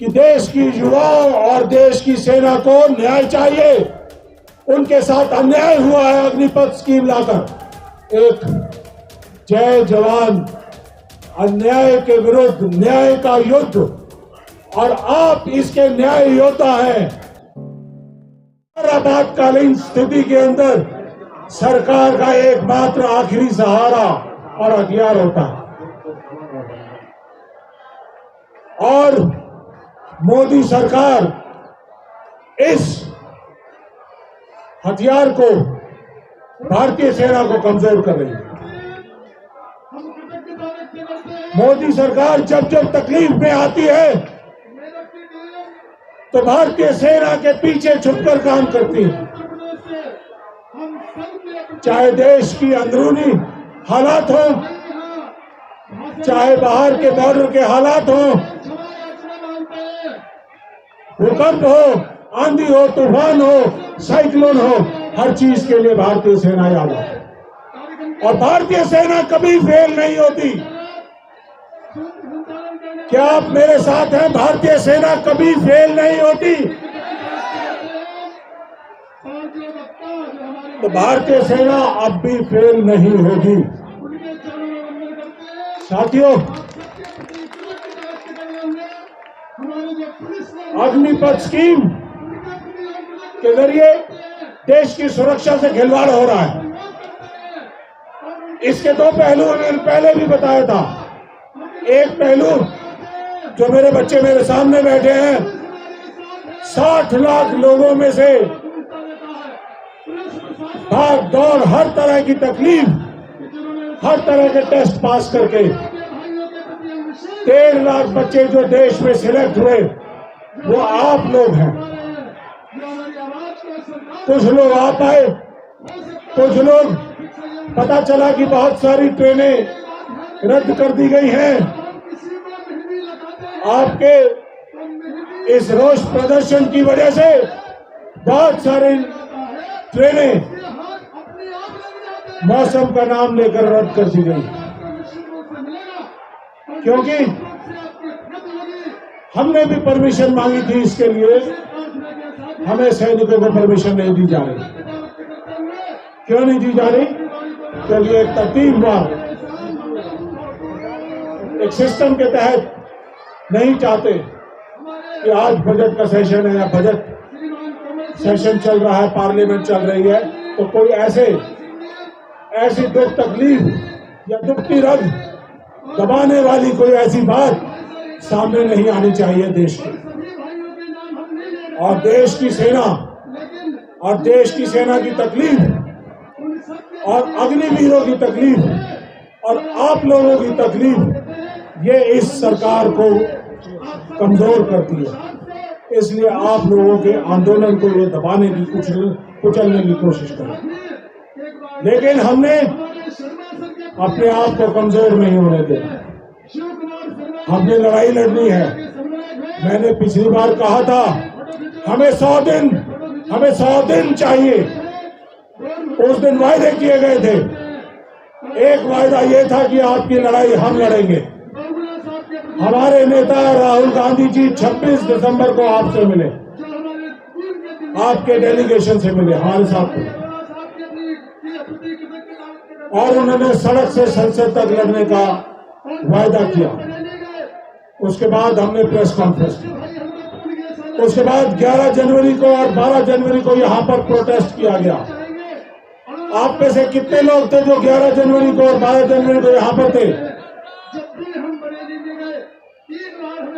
कि देश की युवाओं और देश की सेना को न्याय चाहिए। उनके साथ अन्याय हुआ है अग्निपथ स्कीम लाकर। एक जय जवान, अन्याय के विरुद्ध न्याय का युद्ध, और आप इसके न्याय योद्धा हैं। आपातकालीन स्थिति के अंदर सरकार का एकमात्र आखिरी सहारा और हथियार होता है, और मोदी सरकार इस हथियार को, भारतीय सेना को कमजोर कर रही है। मोदी सरकार जब जब तकलीफ में आती है तो भारतीय सेना के पीछे छुपकर काम करती है। चाहे देश की अंदरूनी हालात हो, चाहे बाहर के बॉर्डर के हालात हो, भूकंप हो, आंधी हो, तूफान हो, साइक्लोन हो, हर चीज के लिए भारतीय सेना याद है। और भारतीय सेना कभी फेल नहीं होती। क्या आप मेरे साथ हैं? भारतीय सेना कभी फेल नहीं होती। तो भारतीय सेना अब भी फेल नहीं होगी। साथियों, अग्निपथ स्कीम के जरिए देश की सुरक्षा से खिलवाड़ हो रहा है। इसके दो पहलू मैंने पहले भी बताया था। एक पहलू जो मेरे बच्चे मेरे सामने बैठे हैं, 60 लाख लोगों में से भाग दौड़, हर तरह की तकलीफ, हर तरह के टेस्ट पास करके 1.5 लाख बच्चे जो देश में सिलेक्ट हुए वो आप लोग हैं। कुछ लोग आ पाए, कुछ लोग पता चला कि बहुत सारी ट्रेनें रद्द कर दी गई हैं। आपके इस रोष प्रदर्शन की वजह से बहुत सारी ट्रेनें मौसम का नाम लेकर रद्द कर दी गई, क्योंकि हमने भी परमिशन मांगी थी इसके लिए। हमें सैनिकों को परमिशन नहीं दी जा रही। क्यों नहीं दी जा रही? क्योंकि एक तरतीबवार, एक सिस्टम के तहत नहीं चाहते कि आज बजट का सेशन है या बजट सेशन चल रहा है, पार्लियामेंट चल रही है, तो कोई ऐसी दुख तकलीफ या दुख की रग दबाने वाली कोई ऐसी बात सामने नहीं आनी चाहिए देश की। और देश की सेना और देश की सेना की तकलीफ और अग्निवीरों की तकलीफ और आप लोगों की तकलीफ, ये इस सरकार को कमजोर करती है। इसलिए आप लोगों के आंदोलन को ये दबाने की, कुचलने की कोशिश करें। लेकिन हमने अपने आप को कमजोर नहीं होने देना। हमने लड़ाई लड़नी है। मैंने पिछली बार कहा था हमें 100 दिन चाहिए। उस दिन वायदे किए गए थे। एक वायदा ये था कि आपकी लड़ाई हम लड़ेंगे। हमारे नेता राहुल गांधी जी 26 दिसंबर को आपसे मिले, आपके डेलीगेशन से मिले, हमारे साथ मिले, और उन्होंने सड़क से संसद तक लड़ने का वायदा किया। उसके बाद हमने प्रेस कॉन्फ्रेंस की। उसके बाद 11 जनवरी को और 12 जनवरी को यहाँ पर प्रोटेस्ट किया गया। आप में से कितने लोग थे जो 11 जनवरी को और 12 जनवरी को यहाँ पर थे?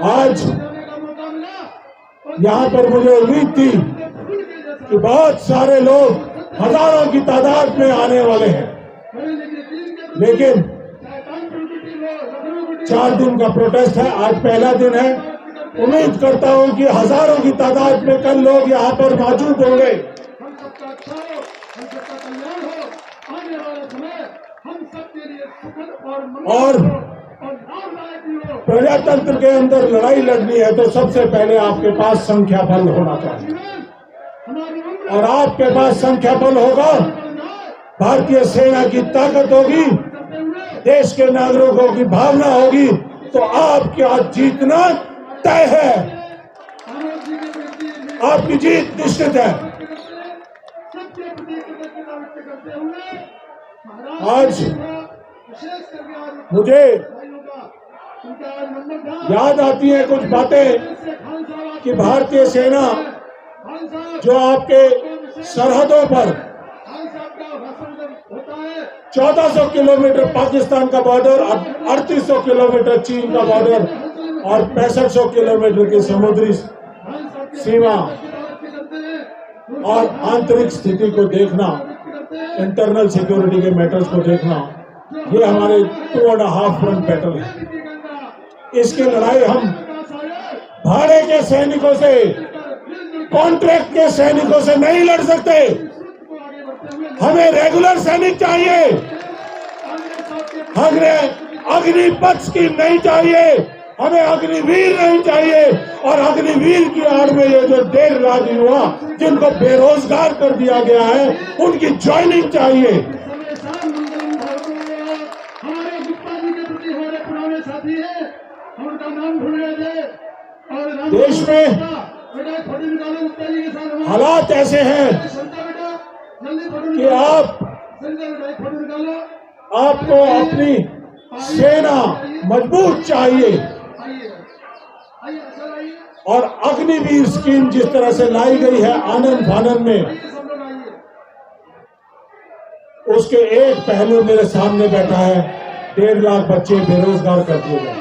आज यहाँ पर मुझे उम्मीद थी कि बहुत सारे लोग, हजारों की तादाद में आने वाले हैं, लेकिन 4 दिन का प्रोटेस्ट है, आज पहला दिन है। उम्मीद करता हूं कि हजारों की तादाद में कल लोग यहाँ पर मौजूद होंगे। और प्रजातंत्र के अंदर लड़ाई लड़नी है तो सबसे पहले आपके पास संख्या बल होना चाहिए, और आपके पास संख्या बल होगा, भारतीय सेना की ताकत होगी, देश के नागरिकों की भावना होगी, तो आपका जीतना तय है। आपकी जीत निश्चित है। आज मुझे याद आती है कुछ बातें कि भारतीय सेना जो आपके सरहदों पर 1400 किलोमीटर पाकिस्तान का बॉर्डर, 3800 किलोमीटर चीन का बॉर्डर और 6500 किलोमीटर की समुद्री सीमा और आंतरिक स्थिति को देखना, इंटरनल सिक्योरिटी के मैटर्स को देखना, ये हमारे 2.5 फ्रंट बैटल है। इसकी लड़ाई हम भाड़े के सैनिकों से, कॉन्ट्रैक्ट के सैनिकों से नहीं लड़ सकते। हमें रेगुलर सैनिक चाहिए, हमें अग्निपथ स्कीम नहीं चाहिए, हमें अग्निवीर नहीं चाहिए। और अग्निवीर की आड़ में ये जो 1.5 लाख युवा जिनको बेरोजगार कर दिया गया है, उनकी ज्वाइनिंग चाहिए। हमारे गुप्ता जी के प्रति हमारे पुराने साथी हैं, उनका नाम भूल गए थे। और देश में हालात ऐसे हैं कि आपको अपनी सेना मजबूत चाहिए। और अग्निवीर स्कीम जिस तरह से लाई गई है आनंद फानन में, उसके एक पहलू मेरे सामने बैठा है। 1.5 लाख बच्चे बेरोजगार कर दिए गए।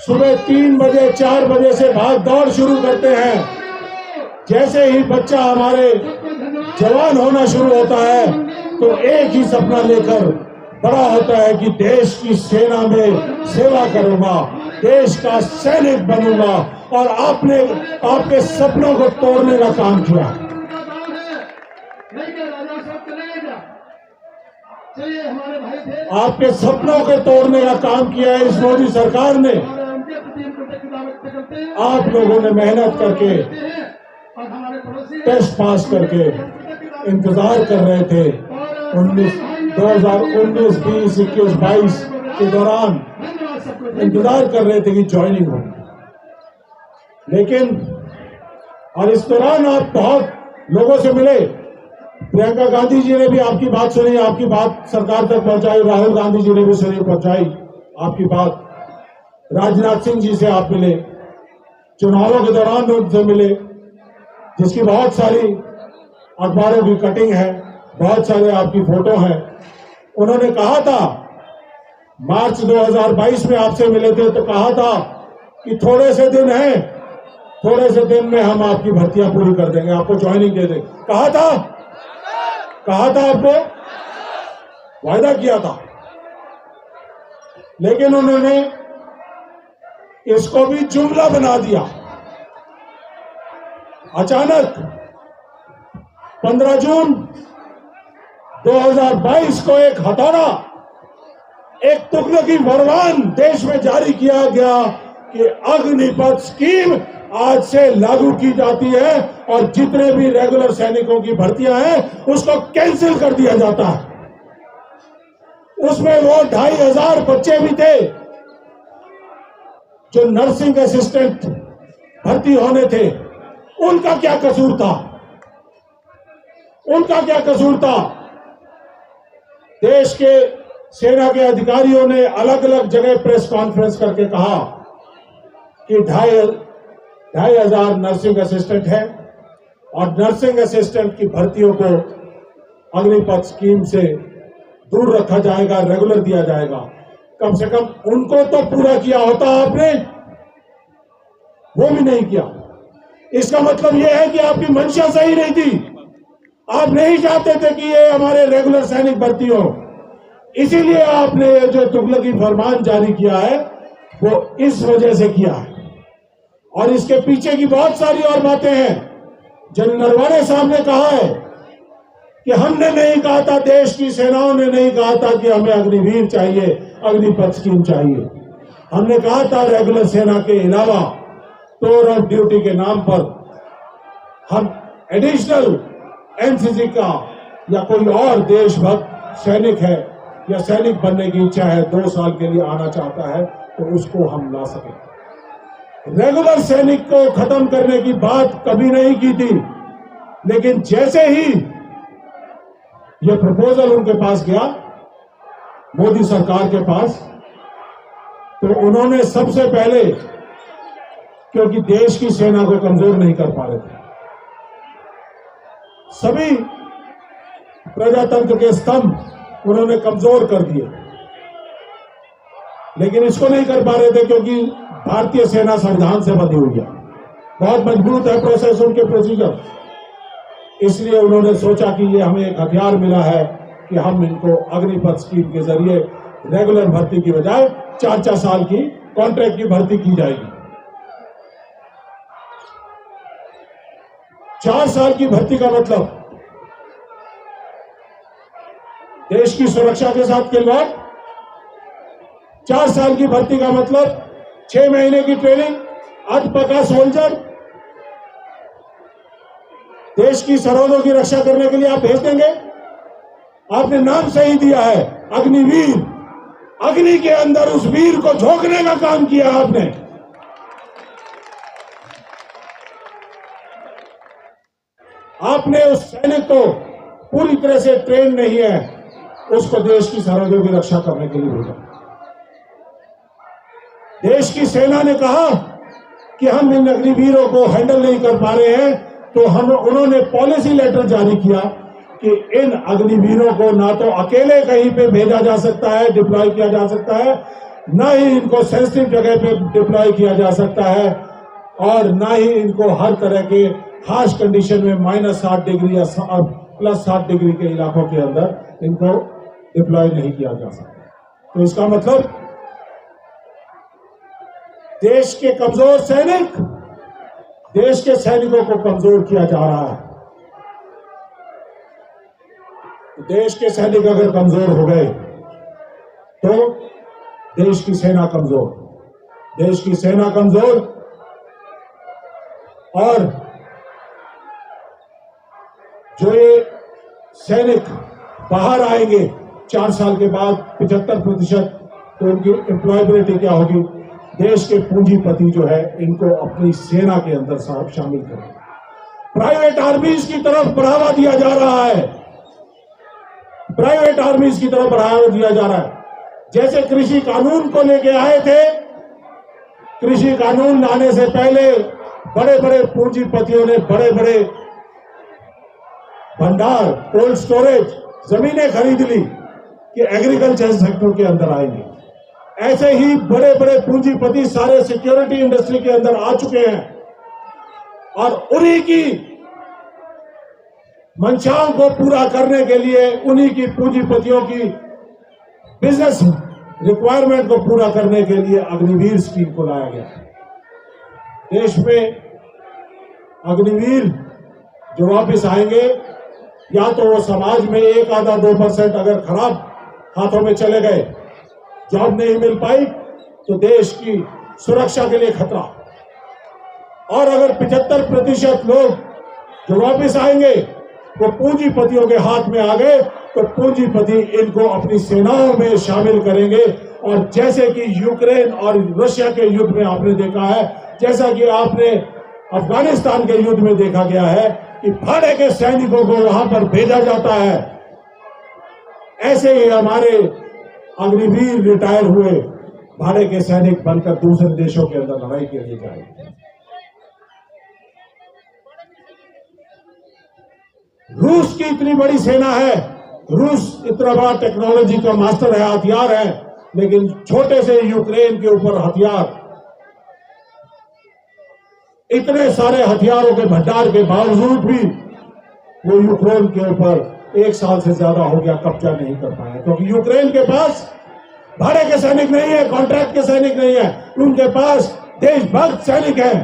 सुबह 3 बजे 4 बजे से भाग दौड़ शुरू करते हैं। जैसे ही बच्चा हमारे जवान होना शुरू होता है तो एक ही सपना लेकर बड़ा होता है कि देश की सेना में सेवा करूंगा, देश का सैनिक बनूंगा। और आपने आपके सपनों को तोड़ने का काम किया। आपके सपनों को तोड़ने का काम किया है इस मोदी सरकार ने। आप लोगों ने मेहनत करके, टेस्ट पास करके इंतजार कर रहे थे 2019, 20, 21, 22 के दौरान इंतजार कर रहे थे कि ज्वाइनिंग हो। लेकिन और इस दौरान आप बहुत लोगों से मिले। प्रियंका गांधी जी ने भी आपकी बात सुनी, आपकी बात सरकार तक पहुंचाई। राहुल गांधी जी ने भी सुनी, पहुंचाई आपकी बात। राजनाथ सिंह जी से आप मिले, चुनावों के दौरान उनसे मिले, जिसकी बहुत सारी अखबारों की कटिंग है, बहुत सारे आपकी फोटो हैं। उन्होंने कहा था, मार्च 2022 में आपसे मिले थे तो कहा था कि थोड़े से दिन हैं, थोड़े से दिन में हम आपकी भर्तियां पूरी कर देंगे, आपको ज्वाइनिंग दे देंगे। कहा था आपको, वायदा किया था। लेकिन उन्होंने इसको भी जुमला बना दिया। अचानक 15 जून 2022 को एक हथौड़ा, एक तुगलकी फरमान देश में जारी किया गया कि अग्निपथ स्कीम आज से लागू की जाती है और जितने भी रेगुलर सैनिकों की भर्तियां हैं उसको कैंसिल कर दिया जाता है। उसमें वो 2500 बच्चे भी थे जो नर्सिंग असिस्टेंट भर्ती होने थे। उनका क्या कसूर था? उनका क्या कसूर था? देश के सेना के अधिकारियों ने अलग अलग जगह प्रेस कॉन्फ्रेंस करके कहा कि 2500 नर्सिंग असिस्टेंट है और नर्सिंग असिस्टेंट की भर्तियों को अग्निपथ स्कीम से दूर रखा जाएगा, रेगुलर दिया जाएगा। कम से कम उनको तो पूरा किया होता आपने, वो भी नहीं किया। इसका मतलब यह है कि आपकी मंशा सही नहीं थी। आप नहीं चाहते थे कि ये हमारे रेगुलर सैनिक भर्ती हो, इसीलिए आपने ये जो तुगलकी फरमान जारी किया है वो इस वजह से किया है। और इसके पीछे की बहुत सारी और बातें हैं। जनरल नरवणे साहब ने कहा है कि हमने नहीं कहा था, देश की सेनाओं ने नहीं कहा था कि हमें अग्निवीर चाहिए, अग्निपथ स्कीम चाहिए। हमने कहा था रेगुलर सेना के अलावा टूर ऑफ ड्यूटी के नाम पर हम एडिशनल एनसीसी का या कोई और देशभक्त सैनिक है या सैनिक बनने की इच्छा है, 2 साल के लिए आना चाहता है, तो उसको हम ला सकें। रेगुलर सैनिक को खत्म करने की बात कभी नहीं की थी, लेकिन जैसे ही यह प्रपोजल उनके पास गया, मोदी सरकार के पास, तो उन्होंने सबसे पहले, क्योंकि देश की सेना को कमजोर नहीं कर पा रहे थे, सभी प्रजातंत्र के स्तंभ उन्होंने कमजोर कर दिए, लेकिन इसको नहीं कर पा रहे थे क्योंकि भारतीय सेना संविधान से बंधी हुई है, बहुत मजबूत है प्रोसेस, उनके प्रोसीजर। इसलिए उन्होंने सोचा कि ये हमें एक हथियार मिला है कि हम इनको अग्निपथ स्कीम के जरिए रेगुलर भर्ती की बजाय 4-4 साल की कॉन्ट्रैक्ट की भर्ती की जाएगी। 4 साल की भर्ती का मतलब देश की सुरक्षा के साथ खिलवाड़। 4 साल की भर्ती का मतलब 6 महीने की ट्रेनिंग, अधपका सोल्जर, देश की सरहदों की रक्षा करने के लिए आप भेज देंगे। आपने नाम सही दिया है, अग्निवीर। अग्नि के अंदर उस वीर को झोंकने का काम किया आपने। आपने उस सैनिक को पूरी तरह से ट्रेन नहीं है, उसको देश की सरहदों की रक्षा करने के लिए भेजा। देश की सेना ने कहा कि हम इन अग्निवीरों को हैंडल नहीं कर पा रहे हैं, तो उन्होंने पॉलिसी लेटर जारी किया कि इन अग्निवीरों को ना तो अकेले कहीं पे भेजा जा सकता है, डिप्लॉय किया जा सकता है, ना ही इनको सेंसिटिव जगह पे डिप्लॉय किया जा सकता है, और ना ही इनको हर तरह के हार्श कंडीशन में -60 डिग्री या +60 डिग्री के इलाकों के अंदर इनको डिप्लॉय नहीं किया जा सकता। तो इसका मतलब देश के कमजोर सैनिक, देश के सैनिकों को कमजोर किया जा रहा है। देश के सैनिक अगर कमजोर हो गए तो देश की सेना कमजोर, देश की सेना कमजोर, और जो ये सैनिक बाहर आएंगे 4 साल के बाद 75%, तो उनकी एम्प्लॉयबिलिटी क्या होगी? देश के पूंजीपति जो है इनको अपनी सेना के अंदर शामिल करें। प्राइवेट आर्मीज की तरफ बढ़ावा दिया जा रहा है, प्राइवेट आर्मीज की तरफ बढ़ावा दिया जा रहा है। जैसे कृषि कानून को लेके आए थे, कृषि कानून लाने से पहले बड़े बड़े पूंजीपतियों ने बड़े बड़े भंडार, कोल्ड स्टोरेज, जमीनें खरीद ली कि एग्रीकल्चर सेक्टर के अंदर आएंगे। ऐसे ही बड़े बड़े पूंजीपति सारे सिक्योरिटी इंडस्ट्री के अंदर आ चुके हैं, और उन्हीं की मंशाओं को पूरा करने के लिए, उन्हीं की पूंजीपतियों की बिजनेस रिक्वायरमेंट को पूरा करने के लिए अग्निवीर स्कीम को लाया गया। देश में अग्निवीर जो वापिस आएंगे, या तो वो समाज में 1-2% अगर खराब हाथों में चले गए, जॉब नहीं मिल पाई, तो देश की सुरक्षा के लिए खतरा। और अगर 75% लोग जो वापिस आएंगे वो पूंजीपतियों के हाथ में आ गए, तो पूंजीपति इनको अपनी सेनाओं में शामिल करेंगे। और जैसे कि यूक्रेन और रशिया के युद्ध में आपने देखा है, जैसा कि आपने अफगानिस्तान के युद्ध में देखा गया है कि भाड़े के सैनिकों को वहां पर भेजा जाता है, ऐसे ही हमारे अग्निवीर रिटायर हुए भाड़े के सैनिक बनकर दूसरे देशों के अंदर लड़ाई के लिए जाएंगे। रूस की इतनी बड़ी सेना है, रूस इतना बड़ा टेक्नोलॉजी का मास्टर है, हथियार है, लेकिन छोटे से यूक्रेन के ऊपर हथियार, इतने सारे हथियारों के भंडार के बावजूद भी वो यूक्रेन के ऊपर 1 साल से ज्यादा हो गया कब्जा नहीं कर पाया, क्योंकि यूक्रेन के पास भाड़े के सैनिक नहीं है, कॉन्ट्रैक्ट के सैनिक नहीं है, उनके पास देशभक्त सैनिक है।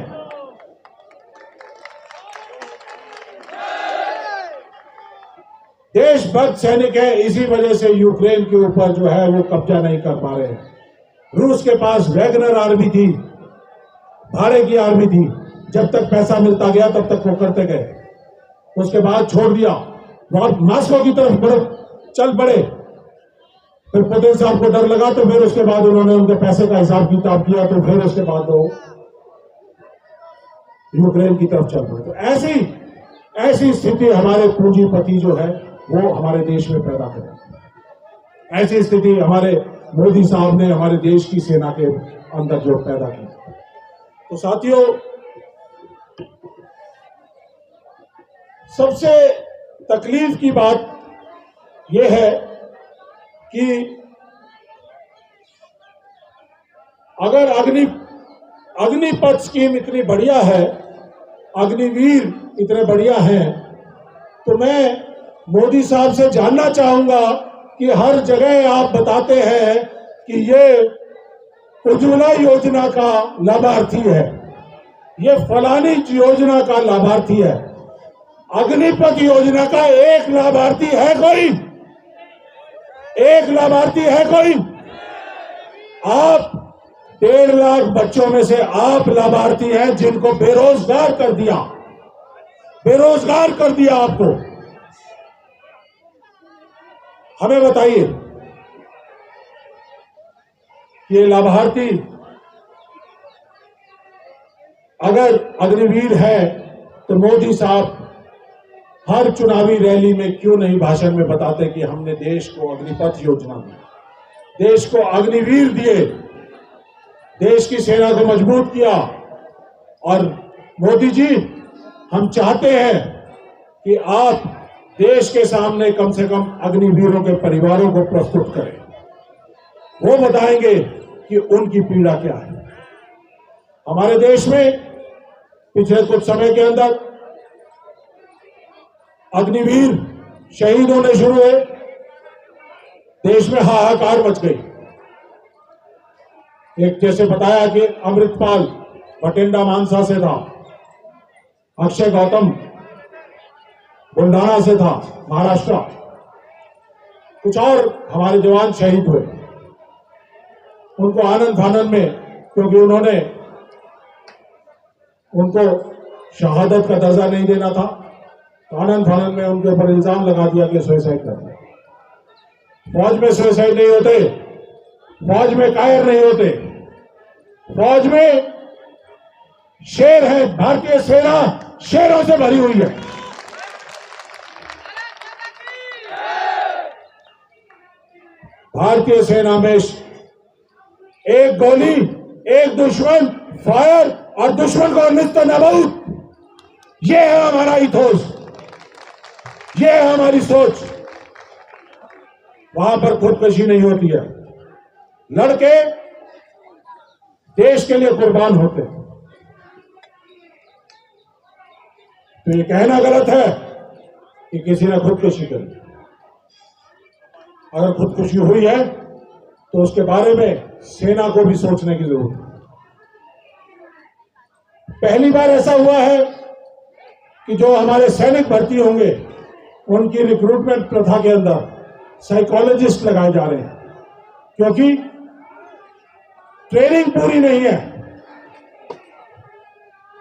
देशभक्त सैनिक है, इसी वजह से यूक्रेन के ऊपर जो है वो कब्जा नहीं कर पा रहे हैं। रूस के पास वैगनर आर्मी थी, भाड़े की आर्मी थी, जब तक पैसा मिलता गया तब तक वो करते गए, उसके बाद छोड़ दिया, और मॉस्को की तरफ चल पड़े। फिर पुतिन साहब को डर लगा, तो फिर उसके बाद उन्होंने उनके पैसे का हिसाब किताब किया, तो फिर उसके बाद वो यूक्रेन की तरफ चल रहे। तो ऐसी स्थिति हमारे पूंजीपति जो है वो हमारे देश में पैदा करें। ऐसी स्थिति हमारे मोदी साहब ने हमारे देश की सेना के अंदर जो पैदा की। तो साथियों, सबसे तकलीफ की बात यह है कि अगर अग्निपथ स्कीम इतनी बढ़िया है, अग्निवीर इतने बढ़िया हैं, तो मैं मोदी साहब से जानना चाहूंगा कि हर जगह आप बताते हैं कि ये उज्ज्वला योजना का लाभार्थी है, ये फलानी योजना का लाभार्थी है, अग्निपथ योजना का एक लाभार्थी है कोई? एक लाभार्थी है कोई? आप 1.5 लाख बच्चों में से आप लाभार्थी हैं जिनको बेरोजगार कर दिया, बेरोजगार कर दिया आपको। हमें बताइए, ये लाभार्थी अगर अग्निवीर है तो मोदी साहब हर चुनावी रैली में क्यों नहीं भाषण में बताते कि हमने देश को अग्निपथ योजना दी, देश को अग्निवीर दिए, देश की सेना को मजबूत किया। और मोदी जी, हम चाहते हैं कि आप देश के सामने कम से कम अग्निवीरों के परिवारों को प्रस्तुत करें, वो बताएंगे कि उनकी पीड़ा क्या है। हमारे देश में पिछले कुछ समय के अंदर अग्निवीर शहीद होने शुरू हुए, देश में हाहाकार मच गई। एक जैसे बताया कि अमृतपाल बठिंडा मानसा से था, अक्षय गौतम बुल्ढाना से था, महाराष्ट्र। कुछ और हमारे जवान शहीद हुए, उनको आनंद फानंद में, क्योंकि उन्होंने उनको शहादत का दर्जा नहीं देना था, तो आनंद फानंद में उनके ऊपर इल्जाम लगा दिया कि सुसाइड कर दिया। फौज में सुसाइड नहीं होते, फौज में कायर नहीं होते, फौज में शेर है, भारतीय सेना शेरों से भरी हुई है। भारतीय सेना में एक गोली, एक दुश्मन फायर और दुश्मन को निस्ते नाबूद, ये है हमारा इथोस, ये है हमारी सोच। वहां पर खुदकुशी नहीं होती है, लड़के देश के लिए कुर्बान होते हैं। तो ये कहना गलत है कि किसी ने खुदकुशी करी। अगर खुदकुशी हुई है तो उसके बारे में सेना को भी सोचने की जरूरत है। पहली बार ऐसा हुआ है कि जो हमारे सैनिक भर्ती होंगे उनकी रिक्रूटमेंट प्रथा के अंदर साइकोलॉजिस्ट लगाए जा रहे हैं, क्योंकि ट्रेनिंग पूरी नहीं है।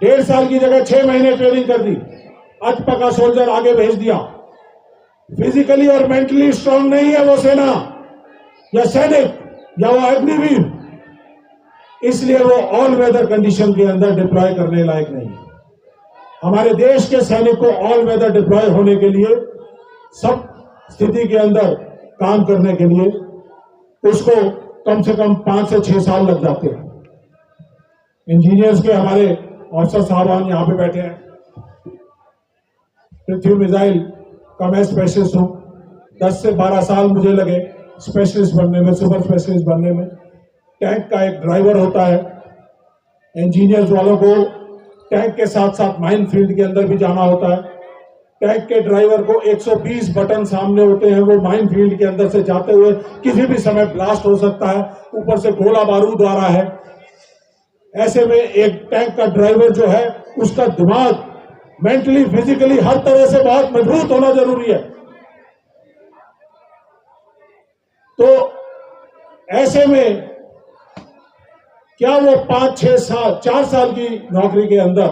1.5 साल की जगह 6 महीने ट्रेनिंग कर दी, अटपका सोल्जर आगे भेज दिया। फिजिकली और मेंटली स्ट्रांग नहीं है वो सेना या सैनिक या वो अग्निवीर, इसलिए वो ऑल वेदर कंडीशन के अंदर डिप्लॉय करने लायक नहीं है। हमारे देश के सैनिक को ऑल वेदर डिप्लॉय होने के लिए, सब स्थिति के अंदर काम करने के लिए उसको कम से कम 5 से 6 साल लग जाते हैं। इंजीनियर्स के हमारे अफसर साहबान यहां पे बैठे हैं। पृथ्वी मिसाइल का मैं स्पेशलिस्ट हूं, 10 से 12 साल मुझे लगे स्पेशलिस्ट बनने में, सुपर स्पेशलिस्ट बनने में। टैंक का एक ड्राइवर होता है, इंजीनियर्स वालों को टैंक के साथ साथ माइन फील्ड के अंदर भी जाना होता है। टैंक के ड्राइवर को 120 बटन सामने होते हैं, वो माइन फील्ड के अंदर से जाते हुए किसी भी समय ब्लास्ट हो सकता है, ऊपर से गोला बारूद आ रहा है। ऐसे में एक टैंक का ड्राइवर जो है उसका दिमाग मेंटली, फिजिकली हर तरह से बहुत मजबूत होना जरूरी है। तो ऐसे में क्या वो 5-6 साल, 4 साल की नौकरी के अंदर,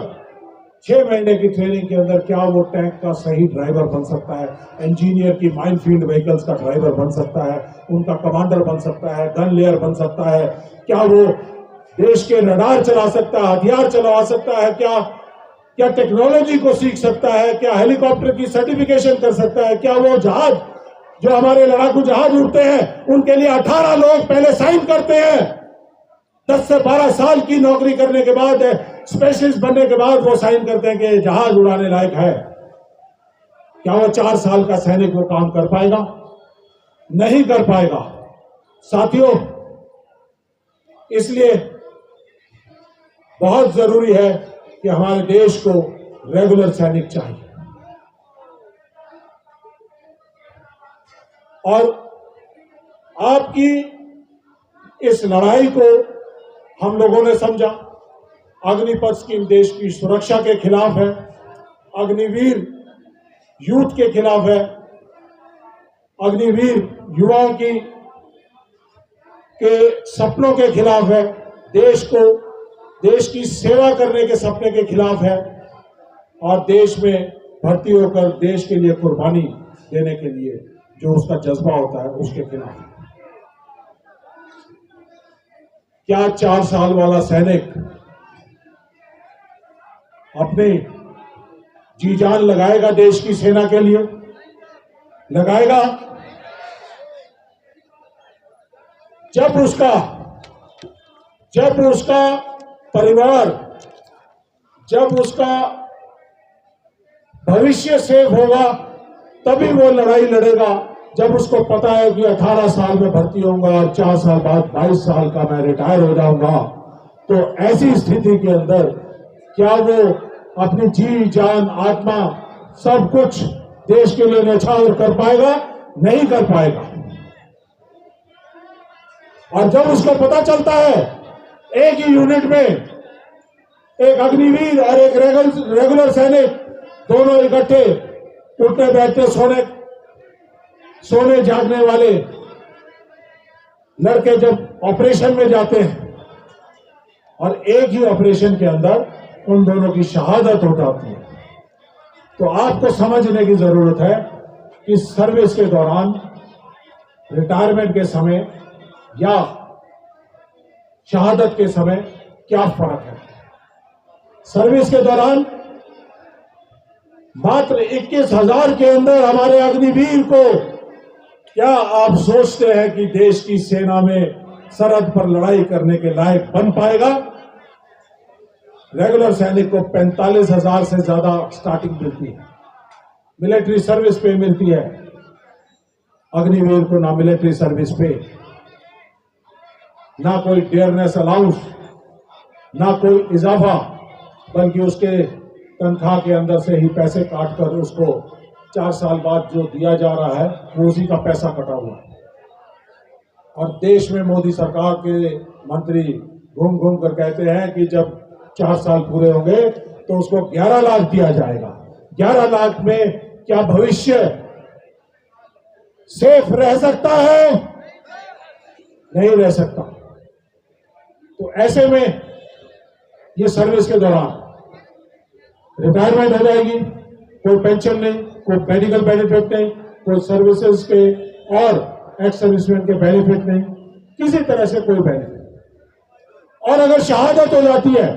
6 महीने की ट्रेनिंग के अंदर क्या वो टैंक का सही ड्राइवर बन सकता है, इंजीनियर की माइन फील्ड व्हीकल्स का ड्राइवर बन सकता है, उनका कमांडर बन सकता है, गन लेयर बन सकता है, क्या वो देश के रडार चला सकता है, हथियार चला सकता है, क्या क्या टेक्नोलॉजी को सीख सकता है, क्या हेलीकॉप्टर की सर्टिफिकेशन कर सकता है, क्या वो जहाज जो हमारे लड़ाकू जहाज उड़ते हैं उनके लिए 18 लोग पहले साइन करते हैं, 10 से 12 साल की नौकरी करने के बाद, स्पेशलिस्ट बनने के बाद वो साइन करते हैं कि जहाज उड़ाने लायक है। क्या वो 4 साल का सैनिक वो काम कर पाएगा? नहीं कर पाएगा। साथियों, इसलिए बहुत जरूरी है कि हमारे देश को रेगुलर सैनिक चाहिए। और आपकी इस लड़ाई को हम लोगों ने समझा। अग्निपथ स्कीम देश की सुरक्षा के खिलाफ है, अग्निवीर यूथ के खिलाफ है, अग्निवीर युवाओं के सपनों के खिलाफ है, देश की सेवा करने के सपने के खिलाफ है, और देश में भर्ती होकर देश के लिए कुर्बानी देने के लिए जो उसका जज्बा होता है उसके खिलाफ है। क्या 4 साल वाला सैनिक अपने जी जान लगाएगा देश की सेना के लिए? लगाएगा? जब उसका परिवार, जब उसका भविष्य सेव होगा, तभी वो लड़ाई लड़ेगा। जब उसको पता है कि 18 साल में भर्ती होऊंगा और 4 साल बाद 22 साल का मैं रिटायर हो जाऊंगा, तो ऐसी स्थिति के अंदर क्या वो अपनी जी जान आत्मा सब कुछ देश के लिए न्यौछावर कर पाएगा? नहीं कर पाएगा। और जब उसको पता चलता है एक ही यूनिट में एक अग्निवीर और एक रेगुलर सैनिक दोनों इकट्ठे उठने बैठते सोने जागने वाले लड़के जब ऑपरेशन में जाते हैं और एक ही ऑपरेशन के अंदर उन दोनों की शहादत हो जाती है, तो आपको समझने की जरूरत है कि सर्विस के दौरान, रिटायरमेंट के समय या शहादत के समय क्या फर्क है। सर्विस के दौरान मात्र 21,000 के अंदर हमारे अग्निवीर को, क्या आप सोचते हैं कि देश की सेना में सरहद पर लड़ाई करने के लायक बन पाएगा? रेगुलर सैनिक को 45,000 से ज्यादा स्टार्टिंग मिलती है, मिलिट्री सर्विस पे मिलती है। अग्निवीर को ना मिलिट्री सर्विस पे, ना कोई डेयरनेस अलाउंस, ना कोई इजाफा, बल्कि उसके तनख्वाह के अंदर से ही पैसे काटकर उसको 4 साल बाद जो दिया जा रहा है वो उसी का पैसा कटा हुआ है। और देश में मोदी सरकार के मंत्री घूम घूम कर कहते हैं कि जब 4 साल पूरे होंगे तो उसको 11 लाख दिया जाएगा। 11 लाख में क्या भविष्य सेफ रह सकता है? नहीं रह सकता। तो ऐसे में ये सर्विस के दौरान रिटायरमेंट हो जाएगी, कोई पेंशन नहीं, कोई मेडिकल बेनिफिट नहीं, कोई सर्विसेज के और एक्स सर्विसमैन के बेनिफिट नहीं, किसी तरह से कोई बेनिफिट। और अगर शहादत हो जाती है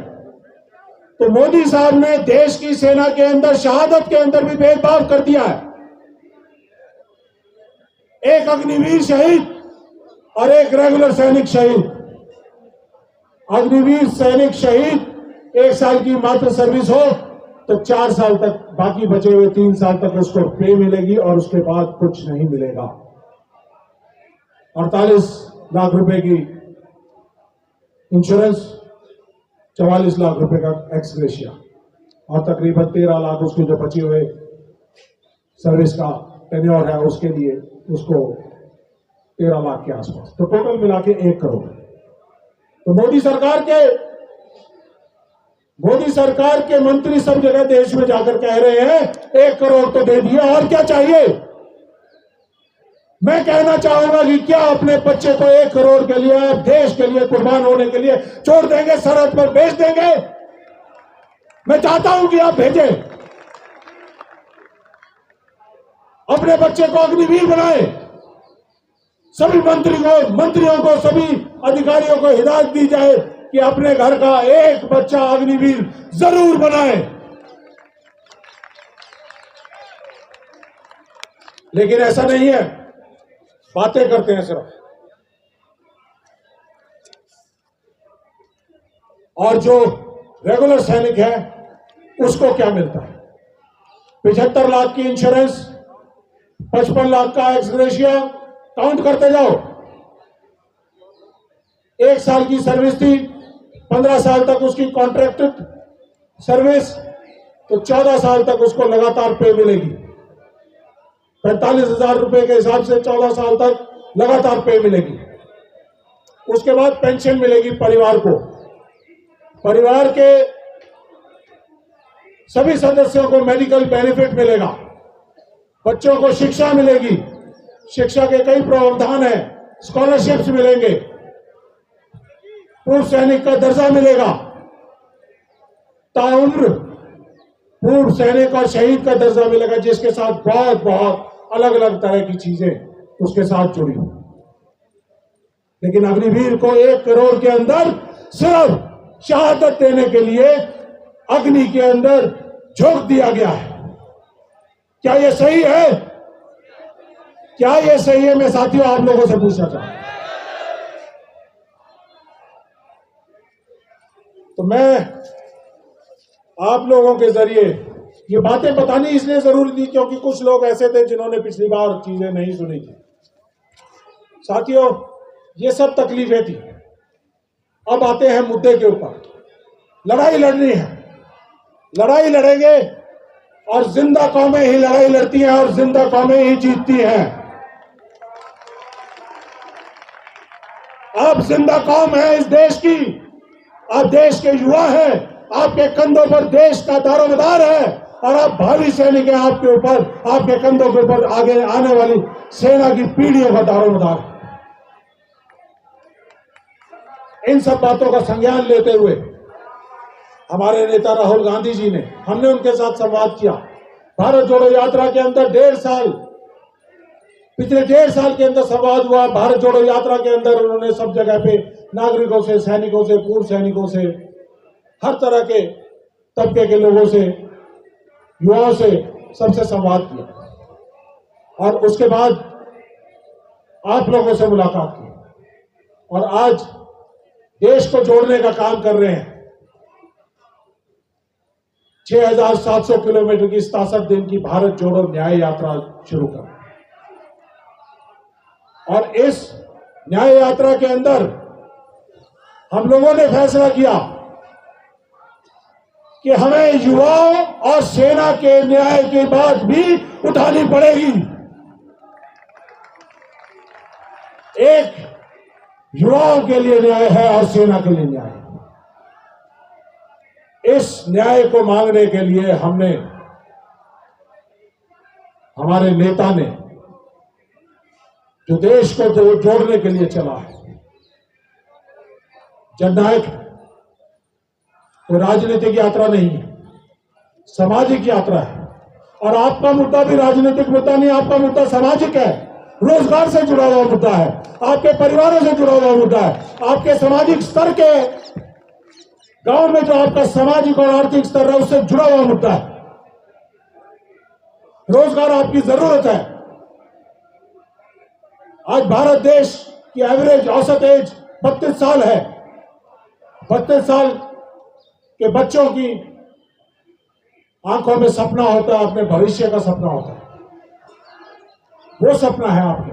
तो मोदी साहब ने देश की सेना के अंदर शहादत के अंदर भी भेदभाव कर दिया है। एक अग्निवीर शहीद और एक रेगुलर सैनिक शहीद। अग्निवीर सैनिक शहीद 1 साल की मात्र सर्विस हो तो 4 साल तक, बाकी बचे हुए 3 साल तक उसको पे मिलेगी और उसके बाद कुछ नहीं मिलेगा। 48 लाख रुपए की इंश्योरेंस, 44 लाख रुपए का एक्स ग्रेशिया और तकरीबन 13 लाख उसके जो बचे हुए सर्विस का टेन्योर है उसके लिए, उसको 13 लाख के आसपास, तो टोटल मिला के 1 करोड़। तो मोदी सरकार के मंत्री सब जगह देश में जाकर कह रहे हैं 1 करोड़ तो दे दिया, और क्या चाहिए। मैं कहना चाहूंगा कि क्या अपने बच्चे को 1 करोड़ के लिए, देश के लिए कुर्बान होने के लिए छोड़ देंगे, सरहद पर भेज देंगे? मैं चाहता हूं कि आप भेजें, अपने बच्चे को अग्निवीर बनाए। सभी मंत्रियों को, सभी अधिकारियों को हिदायत दी जाए कि अपने घर का एक बच्चा अग्निवीर जरूर बनाए। लेकिन ऐसा नहीं है, बातें करते हैं सिर्फ। और जो रेगुलर सैनिक है उसको क्या मिलता है? 75 लाख की इंश्योरेंस, 55 लाख का एक्स ग्रेशिया, काउंट करते जाओ। 1 साल की सर्विस थी, 15 साल तक उसकी कॉन्ट्रैक्टेड सर्विस, तो 14 साल तक उसको लगातार पे मिलेगी। 45,000 रुपए के हिसाब से 14 साल तक लगातार पे मिलेगी। उसके बाद पेंशन मिलेगी परिवार को। परिवार के सभी सदस्यों को मेडिकल बेनिफिट मिलेगा। बच्चों को शिक्षा मिलेगी, शिक्षा के कई प्रावधान हैं, स्कॉलरशिप्स मिलेंगे, पूर्व सैनिक का दर्जा मिलेगा, ताउम्र पूर्व सैनिक और शहीद का दर्जा मिलेगा, जिसके साथ बहुत बहुत अलग अलग तरह की चीजें उसके साथ जुड़ी हो। लेकिन अग्निवीर को 1 करोड़ के अंदर सिर्फ शहादत देने के लिए अग्नि के अंदर झोंक दिया गया है। क्या यह सही है? क्या यह सही है? मैं साथियों आप लोगों से पूछना चाहता हूं। तो मैं आप लोगों के जरिए ये बातें बतानी इसलिए जरूरी थी क्योंकि कुछ लोग ऐसे थे जिन्होंने पिछली बार चीजें नहीं सुनी थी। साथियों, ये सब तकलीफें थी। अब आते हैं मुद्दे के ऊपर। लड़ाई लड़नी है, लड़ाई लड़ेंगे, और जिंदा कौमें ही लड़ाई लड़ती हैं और जिंदा कौमें ही जीतती हैं। आप जिंदा कौम है इस देश की, आप देश के युवा हैं, आपके कंधों पर देश का दारोमदार है, और आप भावी सैनिक हैं, आपके ऊपर, आपके कंधों के ऊपर आगे आने वाली सेना की पीढ़ियों का दारोमदार है। इन सब बातों का संज्ञान लेते हुए हमारे नेता राहुल गांधी जी ने, हमने उनके साथ संवाद किया। भारत जोड़ो यात्रा के अंदर पिछले 1.5 साल के अंदर संवाद हुआ। भारत जोड़ो यात्रा के अंदर उन्होंने सब जगह पे नागरिकों से, सैनिकों से, पूर्व सैनिकों से, हर तरह के तबके के लोगों से, युवाओं से, सबसे संवाद किया, और उसके बाद आप लोगों से मुलाकात की, और आज देश को जोड़ने का काम कर रहे हैं। 6,700 किलोमीटर की 67 दिन की भारत जोड़ो न्याय यात्रा शुरू कर, और इस न्याय यात्रा के अंदर हम लोगों ने फैसला किया कि हमें युवाओं और सेना के न्याय की बात भी उठानी पड़ेगी। एक युवाओं के लिए न्याय है और सेना के लिए न्याय है। इस न्याय को मांगने के लिए हमारे नेता ने, जो देश को जोड़ने के लिए चला है, जननायक, तो राजनीतिक यात्रा नहीं है, सामाजिक यात्रा है। और आपका मुद्दा भी राजनीतिक मुद्दा नहीं, आपका मुद्दा सामाजिक है, रोजगार से जुड़ा हुआ मुद्दा है, आपके परिवारों से जुड़ा हुआ मुद्दा है, आपके सामाजिक स्तर के गांव में जो आपका सामाजिक और आर्थिक स्तर है उससे जुड़ा हुआ मुद्दा है। रोजगार आपकी जरूरत है। आज भारत देश की एवरेज औसत एज 32 साल है। 32 साल के बच्चों की आंखों में सपना होता है, अपने भविष्य का सपना होता है। वो सपना है आपके,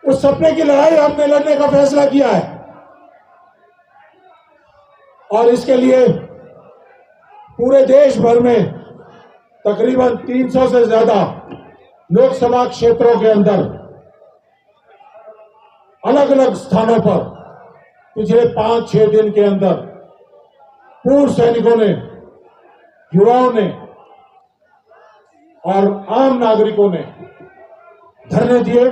उस सपने की लड़ाई हमने लड़ने का फैसला किया है, और इसके लिए पूरे देश भर में तकरीबन 300 से ज्यादा लोकसभा क्षेत्रों के अंदर अलग अलग स्थानों पर पिछले 5-6 दिन के अंदर पूर्व सैनिकों ने, युवाओं ने और आम नागरिकों ने धरने दिए,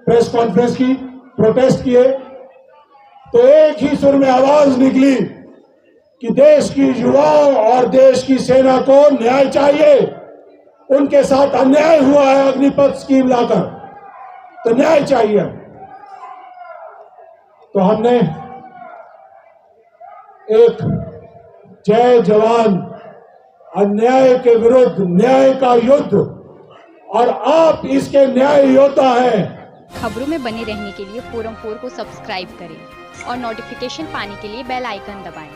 प्रेस कॉन्फ्रेंस की, प्रोटेस्ट किए। तो एक ही सुर में आवाज निकली कि देश की युवाओं और देश की सेना को न्याय चाहिए। उनके साथ अन्याय हुआ है अग्निपथ स्कीम लाकर, तो न्याय चाहिए। तो हमने एक जय जवान, अन्याय के विरुद्ध न्याय का युद्ध और आप इसके न्याय योद्धा हैं। खबरों में बने रहने के लिए फोरम 4 को सब्सक्राइब करें और नोटिफिकेशन पाने के लिए बेल आइकन दबाएं।